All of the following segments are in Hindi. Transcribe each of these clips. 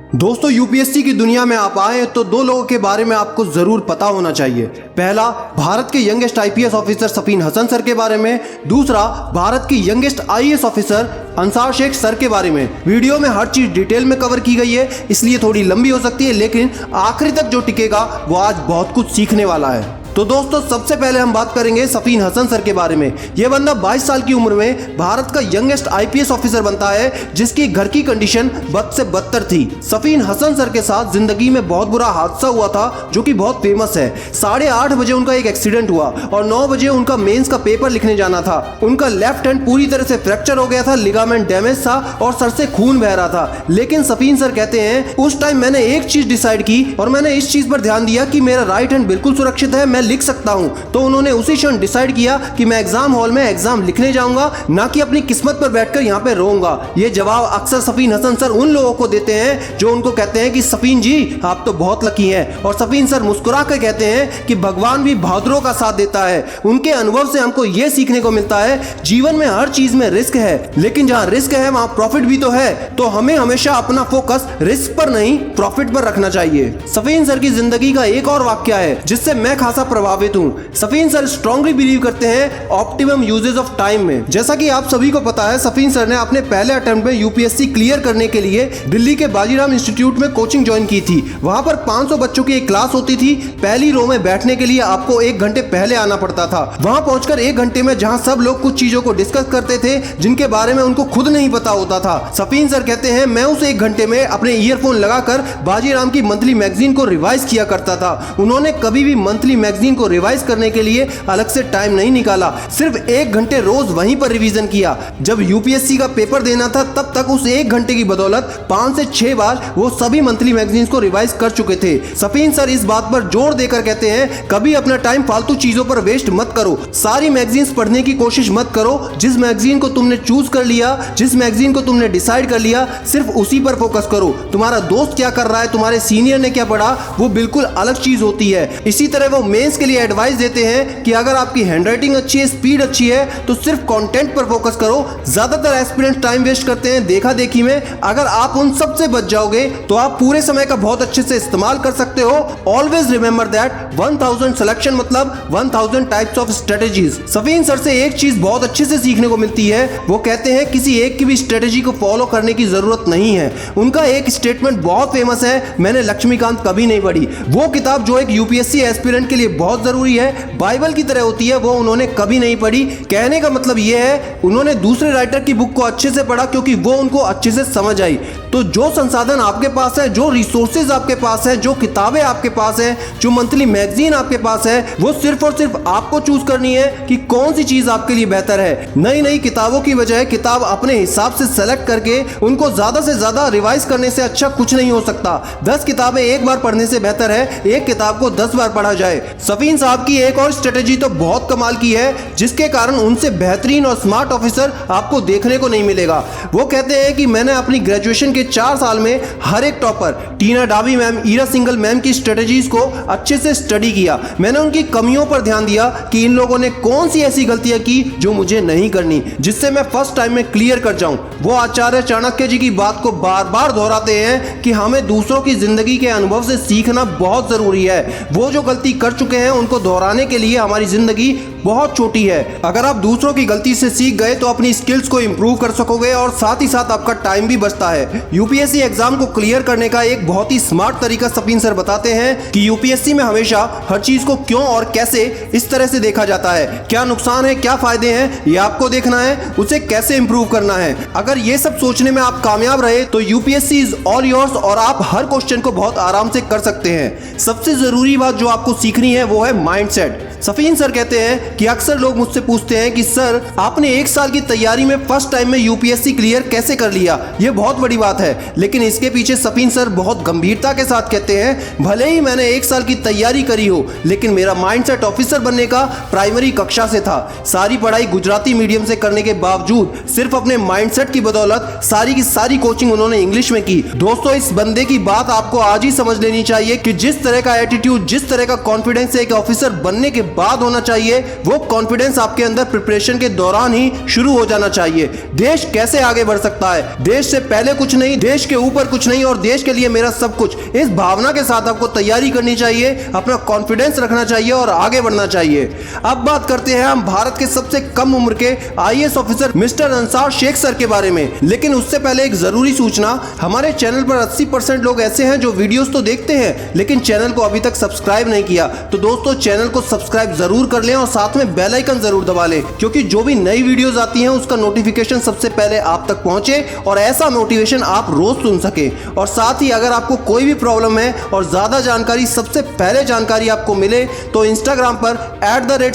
दोस्तों, यूपीएससी की दुनिया में आप आए तो दो लोगों के बारे में आपको जरूर पता होना चाहिए। पहला, भारत के youngest IPS officer Safeen Hasan sir के बारे में। दूसरा, भारत के youngest IAS officer Ansar Shaikh sir के बारे में। वीडियो में हर चीज डिटेल में कवर की गई है, इसलिए थोड़ी लंबी हो सकती है, लेकिन आखिरी तक जो टिकेगा वो आज बहुत कुछ सीखने वाला है। तो दोस्तों, सबसे पहले हम बात करेंगे सफीन हसन सर के बारे में। यह बंदा 22 साल की उम्र में भारत का यंगेस्ट आईपीएस ऑफिसर बनता है, जिसकी घर की कंडीशन बद से बदतर थी। सफीन हसन सर के साथ जिंदगी में बहुत बुरा हादसा हुआ था, जो कि बहुत फेमस है। 8:30 बजे उनका एक एक्सीडेंट हुआ और 9 बजे उनका मेंस का पेपर लिखने जाना था। उनका लेफ्ट हैंड पूरी तरह से फ्रैक्चर हो गया था, लिगामेंट डैमेज था और सर से खून बह रहा था। लेकिन सफीन सर कहते हैं, उस टाइम मैंने एक चीज डिसाइड की और मैंने इस चीज पर ध्यान दिया कि मेरा राइट हैंड बिल्कुल सुरक्षित है, मैं लिख सकता हूं। तो उन्होंने उसी क्षण डिसाइड किया कि मैं एग्जाम हॉल में एग्जाम लिखने जाऊंगा, ना कि अपनी किस्मत पर बैठकर यहां पे रोऊंगा। ये जवाब अक्सर सफीन हसन सर उन लोगों को देते हैं जो उनको कहते हैं कि सफीन जी, आप तो बहुत लकी हैं। और सफीन सर मुस्कुरा कर कहते हैं कि भगवान भी बहादुरों का साथ देता है। उनके अनुभव से हमको यह सीखने को मिलता है, जीवन में हर चीज में रिस्क है, लेकिन जहां रिस्क है वहां प्रॉफिट भी तो है। तो हमें हमेशा अपना फोकस रिस्क पर नहीं, प्रॉफिट पर रखना चाहिए। सफीन सर की जिंदगी का एक और वाक्य है जिससे मैं खासा प्रभावित हूं। सफीन सर स्ट्रांगली बिलीव करते हैं ऑप्टिमम यूजेज ऑफ टाइम में। जैसा कि आप सभी को पता है, सफीन सर ने अपने पहले अटेम्प्ट में यूपीएससी क्लियर करने के लिए दिल्ली के बाजीराव इंस्टीट्यूट में कोचिंग ज्वाइन की थी। वहां पर 500 बच्चों की एक क्लास होती थी। पहली रो में बैठने के लिए आपको 1 घंटे पहले आना पड़ता था। वहां पहुंचकर 1 घंटे में जहां सब लोग कुछ चीजों को डिस्कस करते थे जिनके बारे में उनको खुद नहीं पता होता था, सफीन सर कहते हैं मैं उस 1 घंटे में अपने ईयरफोन लगाकर बाजीराव की मंथली मैगजीन को रिवाइज किया करता था। उन्होंने कभी भी मंथली मैगजीन को रिवाइज करने के लिए अलग से टाइम नहीं निकाला, सिर्फ 1 घंटे रोज वहीं पर रिवीजन किया। जब यूपीएससी का पेपर देना था तब तक उस 1 घंटे की बदौलत 5 से 6 बार वो सभी मंथली मैगजीन्स को रिवाइज कर चुके थे। सफीन सर इस बात पर जोर देकर कहते हैं, कभी अपना टाइम फालतू चीजों पर वेस्ट मत करो। सारी मैगजीन्स पढ़ने की कोशिश मत करो। जिस मैगजीन को तुमने चूज कर लिया, जिस मैगजीन को तुमने डिसाइड कर लिया, सिर्फ उसी पर फोकस करो। तुम्हारा दोस्त क्या कर रहा है, तुम्हारे सीनियर ने क्या पढ़ा, वो बिल्कुल अलग चीज होती है। इसी तरह वो मेंस के लिए एडवाइस देते हैं कि अगर आपकी हैंडराइटिंग अच्छी है, स्पीड अच्छी है, तो सिर्फ कंटेंट पर फोकस करो। ज्यादातर एस्पिरेंट्स टाइम वेस्ट करते हैं देखा देखी में। अगर आप उन सब से बच जाओगे तो आप पूरे समय का बहुत अच्छे से इस्तेमाल कर सकते हो। ऑलवेज रिमेंबर दैट 1000 सिलेक्शन मतलब 1000 types of strategies. Safeen sir से एक चीज बहुत अच्छे से सीखने को मिलती है, वो कहते हैं किसी एक की भी स्ट्रेटेजी को फॉलो करने की जरूरत नहीं है। उनका एक स्टेटमेंट बहुत फेमस है, मैंने लक्ष्मीकांत कभी नहीं पढ़ी। वो किताब जो एक यूपीएससी एस्पिरेंट के लिए बहुत जरूरी है, बाइबल की तरह होती है, वो उन्होंने कभी नहीं पढ़ी। कहने का मतलब ये है, उन्होंने दूसरे राइटर की बुक को अच्छे से पढ़ा क्योंकि वो उनको अच्छे से समझ आई। तो जो संसाधन आपके पास है, जो रिसोर्सेज आपके पास है, जो किताबें आपके पास है, जो मंथली मैगजीन आपके पास है, वो सिर्फ और सिर्फ आपको चूज करनी है कि कौन सी चीज आपके लिए बेहतर है। नई नई किताबों की बजाय किताब अपने हिसाब से सेलेक्ट करके उनको ज्यादा से ज्यादा रिवाइज करने से अच्छा कुछ नहीं हो सकता। 10 किताबें एक बार पढ़ने से बेहतर है एक किताब को 10 बार पढ़ा जाए। सफीन साहब की एक और स्ट्रेटेजी तो बहुत कमाल की है, जिसके कारण उनसे बेहतरीन और स्मार्ट ऑफिसर आपको देखने को नहीं मिलेगा। वो कहते हैं कि मैंने अपनी ग्रेजुएशन के 4 साल में हर एक टॉपर, टीना डाबी मैम, ईरा सिंघल मैम की स्ट्रेटेजीज को अच्छे से स्टडी किया। मैंने उनकी कमियों पर ध्यान दिया कि इन लोगों ने कौन सी ऐसी गलतियां की जो मुझे नहीं करनी, जिससे मैं फर्स्ट टाइम में क्लियर कर जाऊं। वो आचार्य चाणक्य जी की बात को बार बार दोहराते हैं कि हमें दूसरों की जिंदगी के अनुभव से सीखना बहुत जरूरी है। वो जो गलती कर चुके हैं उनको दोहराने के लिए हमारी जिंदगी बहुत छोटी है। अगर आप दूसरों की गलती से सीख गए तो अपनी स्किल्स को इंप्रूव कर सकोगे और साथ ही साथ आपका टाइम भी बचता है। यूपीएससी एग्जाम को क्लियर करने का एक बहुत ही स्मार्ट तरीका सफीन सर बताते हैं कि यूपीएससी में हमेशा हर चीज को क्यों और कैसे इस तरह से देखा जाता है। क्या नुकसान है, क्या फायदे हैं, ये आपको देखना है, उसे कैसे इंप्रूव करना है। अगर ये सब सोचने में आप कामयाब रहे तो यूपीएससी इज ऑल योर्स और आप हर क्वेश्चन को बहुत आराम से कर सकते हैं। सबसे जरूरी बात जो आपको सीखनी है वो है माइंडसेट। सफीन सर कहते हैं कि अक्सर लोग मुझसे पूछते हैं कि सर आपने 1 साल की तैयारी में फर्स्ट टाइम में यूपीएससी क्लियर कैसे कर लिया। ये बहुत बड़ी बात है, लेकिन इसके पीछे सफीन सर बहुत गंभीरता के साथ कहते हैं, भले ही मैंने 1 साल की तैयारी करी हो, लेकिन मेरा माइंडसेट ऑफिसर बनने का प्राइमरी कक्षा से था। सारी पढ़ाई गुजराती मीडियम से करने के बावजूद सिर्फ अपने माइंडसेट की बदौलत सारी की सारी कोचिंग उन्होंने इंग्लिश में की। दोस्तों, इस बंदे की बात आपको आज ही समझ लेनी चाहिए कि जिस तरह का एटीट्यूड, जिस तरह का कॉन्फिडेंस एक ऑफिसर बनने के बाद होना चाहिए, वो कॉन्फिडेंस आपके अंदर प्रिपरेशन के दौरान ही शुरू हो जाना चाहिए। देश कैसे आगे बढ़ सकता है, देश से पहले कुछ नहीं, देश के ऊपर कुछ नहीं और देश के लिए मेरा सब कुछ, इस भावना के साथ आपको तैयारी करनी चाहिए, अपना कॉन्फिडेंस रखना चाहिए और आगे बढ़ना चाहिए। अब बात करते हैं हम भारत के सबसे कम उम्र के IAS officer mister Ansar Shaikh sir के बारे में। लेकिन उससे पहले एक जरूरी सूचना, हमारे चैनल पर 80% लोग ऐसे हैं जो वीडियोस तो देखते हैं लेकिन चैनल को अभी तक सब्सक्राइब नहीं किया। तो दोस्तों चैनल को सब्सक्राइब जरूर कर लें और साथ में बेल आइकन जरूर दबा लें, क्योंकि जो भी नई वीडियोस आती हैं उसका नोटिफिकेशन सबसे पहले आप तक पहुंचे और ऐसा मोटिवेशन आप रोज सुन सके। और साथ ही अगर आपको कोई भी प्रॉब्लम है और ज्यादा जानकारी, सबसे पहले जानकारी आपको मिले तो इंस्टाग्राम पर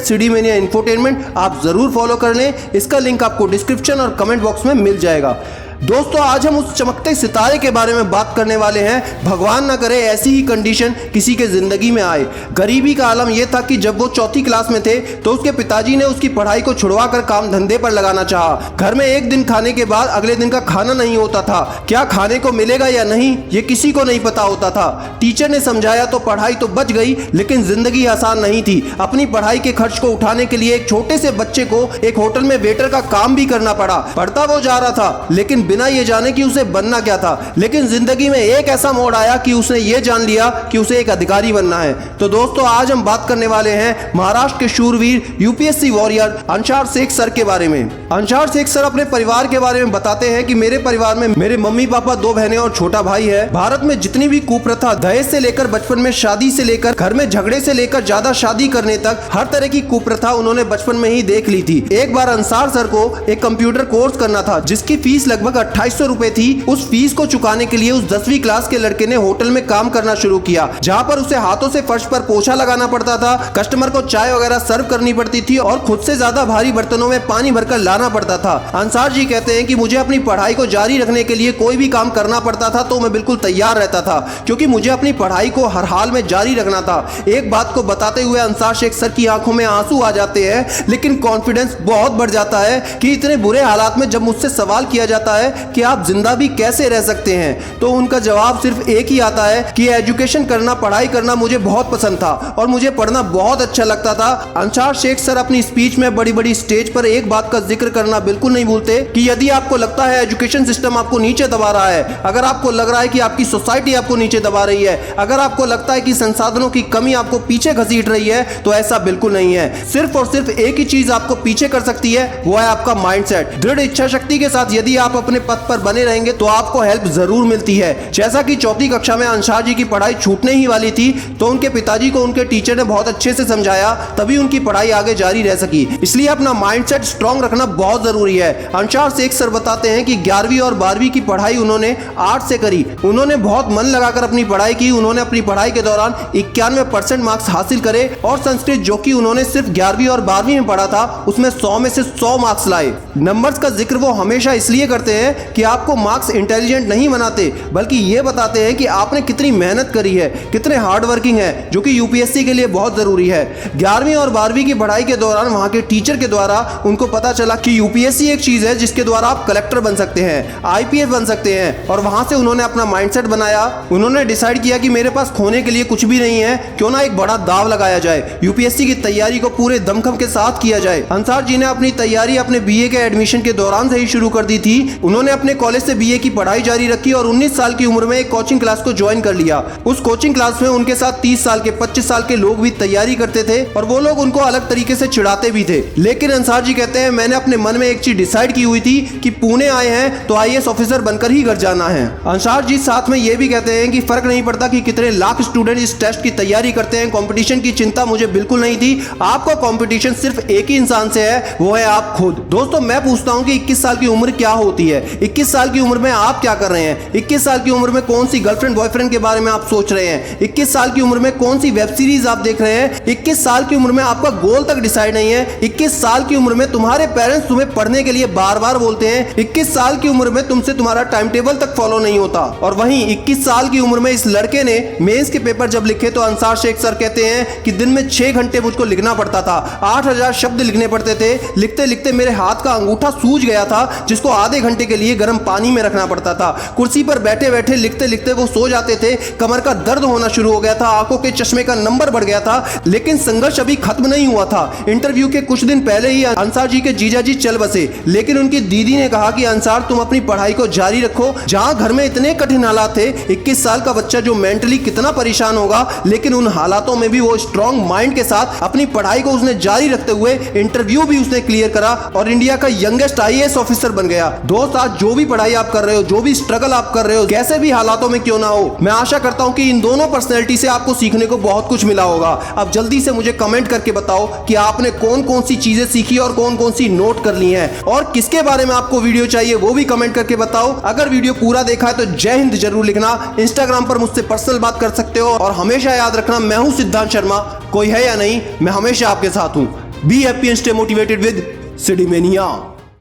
@CDmania Infotainment आप जरूर फॉलो कर लें। इसका लिंक आपको डिस्क्रिप्शन और कमेंट बॉक्स में मिल जाएगा। दोस्तों आज हम उस चमकते सितारे के बारे में बात करने वाले हैं। भगवान ना करे ऐसी ही कंडीशन किसी के जिंदगी में आए। गरीबी का आलम यह था कि जब वो चौथी क्लास में थे तो उसके पिताजी ने उसकी पढ़ाई को छुड़वा कर काम धंधे पर लगाना चाहा। घर में एक दिन खाने के बाद अगले दिन का खाना नहीं होता था। क्या खाने को मिलेगा या नहीं ये किसी को नहीं पता होता था। टीचर ने समझाया तो पढ़ाई तो बच गई, लेकिन जिंदगी आसान नहीं थी। अपनी पढ़ाई के खर्च को उठाने के लिए एक छोटे से बच्चे को एक होटल में वेटर का काम भी करना पड़ा। पढ़ता वो जा रहा था लेकिन बिना ये जाने कि उसे बनना क्या था। लेकिन जिंदगी में एक ऐसा मोड़ आया कि उसने ये जान लिया कि उसे एक अधिकारी बनना है। तो दोस्तों आज हम बात करने वाले हैं महाराष्ट्र के शूरवीर UPSC warrior Ansar Shaikh sir के बारे में। अंसार शेख सर अपने परिवार के बारे में बताते हैं कि मेरे परिवार में मेरे मम्मी पापा, 2 बहनें और छोटा भाई है। भारत में जितनी भी कुप्रथा, दहेज से लेकर बचपन में शादी से लेकर घर में झगड़े से लेकर ज्यादा शादी करने तक हर तरह की कुप्रथा उन्होंने बचपन में ही देख ली थी। एक बार अंसार सर को एक कंप्यूटर कोर्स करना था जिसकी फीस लगभग 2800 रुपए थी। उस फीस को चुकाने के लिए उस 10वीं क्लास के लड़के ने होटल में काम करना शुरू किया, जहां पर उसे हाथों से फर्श पर पोछा लगाना पड़ता था, कस्टमर को चाय वगैरह सर्व करनी पड़ती थी और खुद से ज्यादा भारी बर्तनों में पानी भरकर लाना पड़ता था। अंसार जी कहते हैं कि मुझे अपनी पढ़ाई को जारी रखने के लिए कोई भी काम करना पड़ता था तो मैं बिल्कुल तैयार रहता था, क्योंकि मुझे अपनी पढ़ाई को हर हाल में जारी रखना था। एक बात को बताते हुए अंसार शेख सर की आंखों में आंसू आ जाते हैं, लेकिन कॉन्फिडेंस बहुत बढ़ जाता है कि इतने बुरे हालात में जब मुझसे सवाल किया जाता है कि आप जिंदा भी कैसे रह सकते हैं, तो उनका जवाब सिर्फ एक ही आता है कि एजुकेशन करना, पढ़ाई करना मुझे बहुत पसंद था और मुझे पढ़ना बहुत अच्छा लगता था। अंसार शेख सर अपनी स्पीच में बड़ी बड़ी स्टेज पर एक बात का जिक्र करना बिल्कुल नहीं भूलते कि यदि आपको लगता है एजुकेशन सिस्टम आपको नीचे दबा रहा है, अगर आपको लग रहा है कि आपकी सोसाइटी आपको नीचे दबा रही है, अगर आपको लगता है कि संसाधनों की कमी आपको पीछे घसीट रही है, तो ऐसा बिल्कुल नहीं है। सिर्फ और सिर्फ एक ही चीज आपको पीछे कर सकती है, वो है आपका माइंडसेट। दृढ़ इच्छा शक्ति के साथ यदि आप अपने पथ पर बने रहेंगे तो आपको हेल्प जरूर मिलती है। जैसा कि चौथी कक्षा में अंसार जी की पढ़ाई छूटने ही वाली थी तो उनके पिताजी को उनके टीचर ने बहुत अच्छे से समझाया, तभी उनकी पढ़ाई आगे जारी रह सकी। इसलिए अपना माइंडसेट स्ट्रांग रखना बहुत जरूरी है। अंसार शेख सर बताते हैं कि 11वीं और 12वीं की पढ़ाई उन्होंने आर्ट से करी। उन्होंने बहुत मन लगाकर अपनी पढ़ाई की। उन्होंने अपनी पढ़ाई के दौरान 91% मार्क्स हासिल करे और संस्कृत, जो कि उन्होंने सिर्फ 11वीं और 12वीं में पढ़ा था, उसमें 100 में से 100 मार्क्स लाए। नंबर्स का जिक्र वो हमेशा इसलिए करते हैं कि आपको मार्क्स इंटेलिजेंट नहीं बनाते, बल्कि ये बताते हैं कि आपने कितनी मेहनत करी है, कितने हार्ड वर्किंग है, जो कि यूपीएससी के लिए बहुत जरूरी है। 11वीं और 12वीं की पढ़ाई के दौरान वहां के टीचर के द्वारा उनको पता चला कि यूपीएससी एक चीज है जिसके द्वारा आप कलेक्टर बन सकते हैं, आईपीएस बन सकते हैं, और वहां से उन्होंने अपना माइंडसेट बनाया। उन्होंने डिसाइड किया कि मेरे पास खोने के लिए कुछ भी नहीं है, क्यों ना एक बड़ा दाव लगाया जाए, यूपीएससी की तैयारी को पूरे दमखम के साथ किया जाए। अंसार जी ने अपनी तैयारी अपने बीए के एडमिशन के दौरान से ही शुरू कर दी थी। उन्होंने अपने कॉलेज से बीए की पढ़ाई जारी रखी और 19 साल की उम्र में एक कोचिंग क्लास को ज्वाइन कर लिया। उस कोचिंग क्लास में उनके साथ 30 साल के, 25 साल के लोग भी तैयारी करते थे और वो लोग उनको अलग तरीके से चिढ़ाते भी थे। लेकिन अंसार जी कहते हैं मैंने अपने मन में एक चीज डिसाइड की हुई थी कि पुणे आए हैं तो आईएएस ऑफिसर बनकर ही घर जाना है। अंसार जी साथ में ये भी कहते हैं कि फर्क नहीं पड़ता कि कितने लाख स्टूडेंट इस टेस्ट की तैयारी करते हैं, कंपटीशन की चिंता मुझे बिल्कुल नहीं थी। आपका कंपटीशन सिर्फ एक ही इंसान से है, वो है आप खुद। दोस्तों मैं पूछता हूं कि 21 साल की उम्र क्या होती है? 21 साल की उम्र में आप क्या कर रहे हैं? 21 साल की उम्र में कौन सी गर्लफ्रेंड बॉयफ्रेंड के बारे में आप सोच रहे हैं? 21 साल की उम्र में कौन सी वेब सीरीज आप देख रहे हैं? 21 साल की उम्र में आपका गोल तक डिसाइड नहीं है। 21 साल की उम्र में तुम्हारे पेरेंट्स तुम्हें पढ़ने के लिए बार बार बोलते हैं। 21 साल की उम्र में तुमसे तुम्हारा टाइम टेबल तक फॉलो नहीं होता। और वहीं 21 साल की उम्र में इस लड़के ने मेंस के पेपर जब लिखे तो अंसार शेख सर कहते हैं कि दिन में 6 घंटे मुझको लिखना पड़ता था, 8000 शब्द लिखने पड़ते थे। लिखते लिखते मेरे हाथ का अंगूठा सूज गया था, जिसको आधे घंटे के के लिए गर्म पानी में रखना पड़ता था। कुर्सी पर बैठे बैठे लिखते लिखते वो सो जाते थे। कमर का दर्द होना शुरू हो गया था, आंखों के चश्मे का नंबर बढ़ गया था। लेकिन संघर्ष अभी खत्म नहीं हुआ था। इंटरव्यू के कुछ दिन पहले ही अंसार जी के जीजा जी चल बसे, लेकिन उनकी दीदी ने कहा कि अंसार तुम अपनी पढ़ाई को जारी रखो। जहां घर में इतने कठिन हालात थे, 21 साल का बच्चा जो मेंटली कितना परेशान होगा, लेकिन उन हालातों में भी वो स्ट्रॉन्ग माइंड के साथ अपनी पढ़ाई को उसने जारी रखते हुए इंटरव्यू भी उसने क्लियर करा और इंडिया का यंगेस्ट आईएएस ऑफिसर बन गया। दोस्त, आज जो भी पढ़ाई आप कर रहे हो, जो भी स्ट्रगल आप कर रहे हो, कैसे भी हालातों में क्यों ना हो, मैं आशा करता हूं कि इन दोनों पर्सनैलिटी से आपको सीखने को बहुत कुछ मिला होगा। अब जल्दी से मुझे कमेंट करके बताओ कि आपने कौन कौन सी चीजें सीखी और कौन कौन सी नोट कर ली हैं, और किसके बारे में आपको वीडियो चाहिए वो भी कमेंट करके बताओ। अगर वीडियो पूरा देखा है तो जय हिंद जरूर लिखना। इंस्टाग्राम पर मुझसे पर्सनल बात कर सकते हो, और हमेशा याद रखना मैं हूं सिद्धांत शर्मा। कोई है या नहीं, मैं हमेशा आपके साथ हूं। Be happy and stay motivated with सिडीमेनिया।